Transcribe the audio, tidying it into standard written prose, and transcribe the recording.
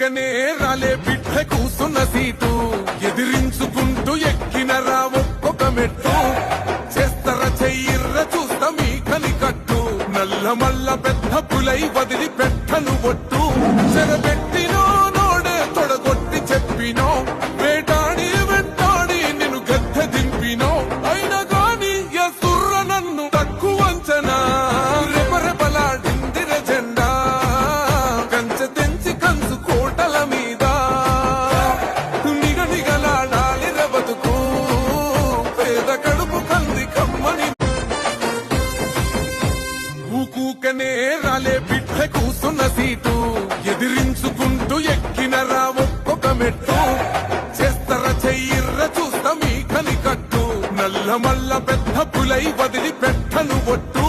ఊకనే రాలే బిడ్డ కూసున్న సీటు ఎదిరించుకుంటూ ఎక్కినరా ఒక్కొక్క మెట్టు చేస్తర చెయ్యిర్ర చూస్తా మీ కనికట్టు నల్ల మల్ల పెద్ద పులై వదిలి పెట్టను ఒట్టు చెరబెట్టినో నోడే తొడగొట్టి చెప్పినో వేటాడి వెంటాడి నిన్ను గద్దె దింపినో అయినా గాని ఎసుర్ర నన్ను తక్కువ అంచనా రెపరెపలాడిందిర జెండా కంచె తెంచి కంచు కోటల మీద నిగనిగలాడాలి బతుకు పేద కడుపు కంది కమ్మని ఊకూకనే రాలే బిడ్డ కూసున్న సీటు ఎదిరించుకుంటూ ఎక్కినరా ఒక్కొక్క మెట్టు చేస్తర చెయ్యిర్ర చూస్తా మీ కనికట్టు నల్ల మల్ల పెద్ద పులై వదిలి పెట్టను ఒట్టు